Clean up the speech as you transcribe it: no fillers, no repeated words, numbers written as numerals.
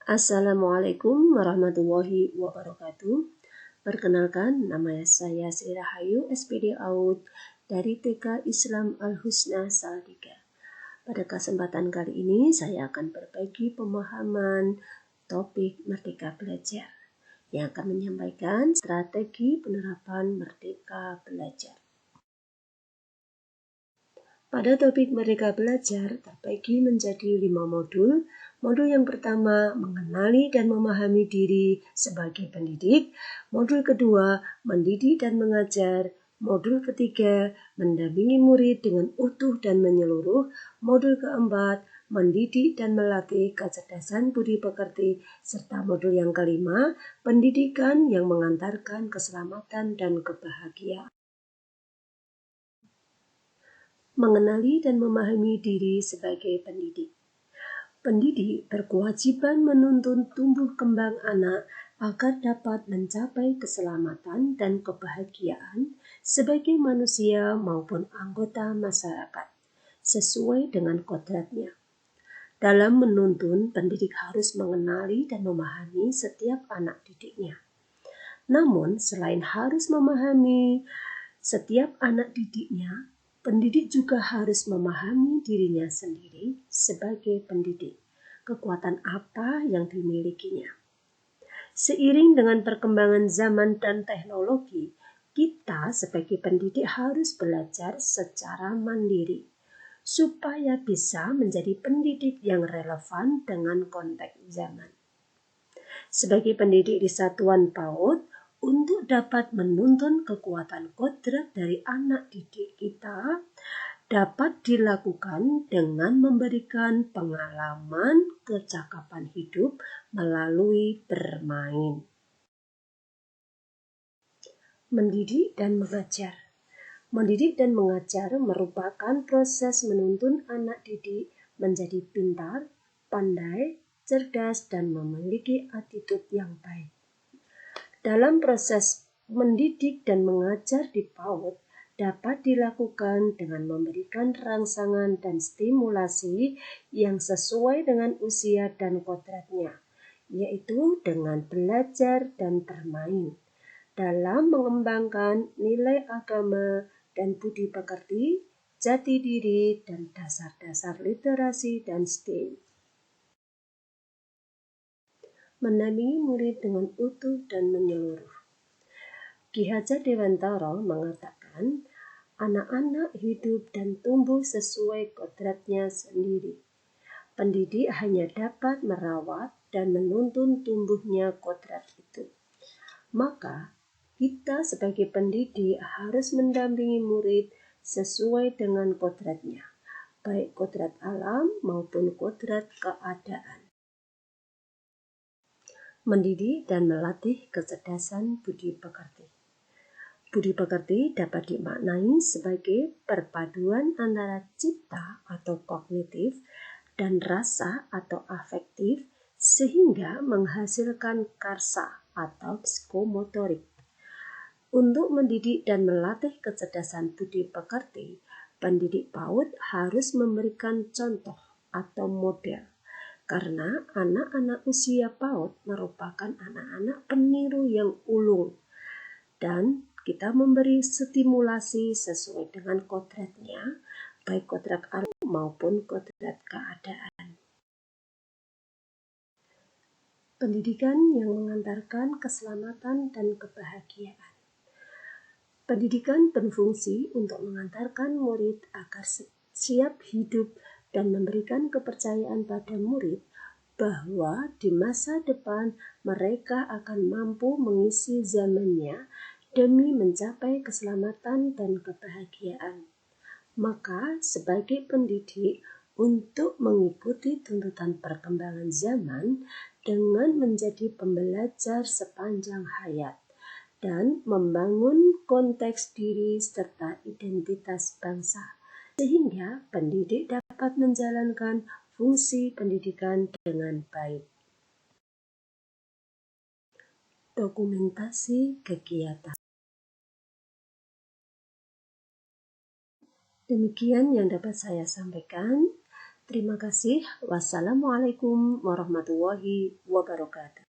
Assalamualaikum warahmatullahi wabarakatuh. Perkenalkan, nama saya Sri Rahayu, SPD AUD dari TK Islam Al-Husna Salatiga. Pada kesempatan kali ini, saya akan berbagi pemahaman topik Merdeka Belajar yang akan menyampaikan strategi penerapan Merdeka Belajar. Pada topik Merdeka Belajar terbagi menjadi 5 modul. Modul yang pertama, mengenali dan memahami diri sebagai pendidik. Modul kedua, mendidik dan mengajar. Modul ketiga, mendampingi murid dengan utuh dan menyeluruh. Modul keempat, mendidik dan melatih kecerdasan budi pekerti. Serta modul yang kelima, pendidikan yang mengantarkan keselamatan dan kebahagiaan. Mengenali dan memahami diri sebagai pendidik. Pendidik berkewajiban menuntun tumbuh kembang anak agar dapat mencapai keselamatan dan kebahagiaan sebagai manusia maupun anggota masyarakat, sesuai dengan kodratnya. Dalam menuntun, pendidik harus mengenali dan memahami setiap anak didiknya. Namun, selain harus memahami setiap anak didiknya, pendidik juga harus memahami dirinya sendiri sebagai pendidik, kekuatan apa yang dimilikinya. Seiring dengan perkembangan zaman dan teknologi, kita sebagai pendidik harus belajar secara mandiri, supaya bisa menjadi pendidik yang relevan dengan konteks zaman. Sebagai pendidik di satuan PAUD, untuk dapat menuntun kekuatan kodrat dari anak didik kita dapat dilakukan dengan memberikan pengalaman kecakapan hidup melalui bermain. Mendidik dan mengajar. Mendidik dan mengajar merupakan proses menuntun anak didik menjadi pintar, pandai, cerdas, dan memiliki attitude yang baik. Dalam proses mendidik dan mengajar di PAUD dapat dilakukan dengan memberikan rangsangan dan stimulasi yang sesuai dengan usia dan kodratnya, yaitu dengan belajar dan bermain, dalam mengembangkan nilai agama dan budi pekerti, jati diri, dan dasar-dasar literasi dan STEM. Mendampingi murid dengan utuh dan menyeluruh. Ki Hajar Dewantara mengatakan, anak-anak hidup dan tumbuh sesuai kodratnya sendiri. Pendidik hanya dapat merawat dan menuntun tumbuhnya kodrat itu. Maka, kita sebagai pendidik harus mendampingi murid sesuai dengan kodratnya, baik kodrat alam maupun kodrat keadaan. Mendidik dan melatih kecerdasan budi pekerti. Budi pekerti dapat dimaknai sebagai perpaduan antara cipta atau kognitif dan rasa atau afektif sehingga menghasilkan karsa atau psikomotorik. Untuk mendidik dan melatih kecerdasan budi pekerti, pendidik PAUD harus memberikan contoh atau model. Karena anak-anak usia PAUD merupakan anak-anak peniru yang ulung dan kita memberi stimulasi sesuai dengan kodratnya, baik kodrat alam maupun kodrat keadaan. Pendidikan yang mengantarkan keselamatan dan kebahagiaan. Pendidikan berfungsi untuk mengantarkan murid agar siap hidup dan memberikan kepercayaan pada murid bahwa di masa depan mereka akan mampu mengisi zamannya demi mencapai keselamatan dan kebahagiaan. Maka sebagai pendidik, untuk mengikuti tuntutan perkembangan zaman dengan menjadi pembelajar sepanjang hayat dan membangun konteks diri serta identitas bangsa, sehingga pendidik dapat menjalankan fungsi pendidikan dengan baik. Dokumentasi kegiatan. Demikian yang dapat saya sampaikan. Terima kasih. Wassalamualaikum warahmatullahi wabarakatuh.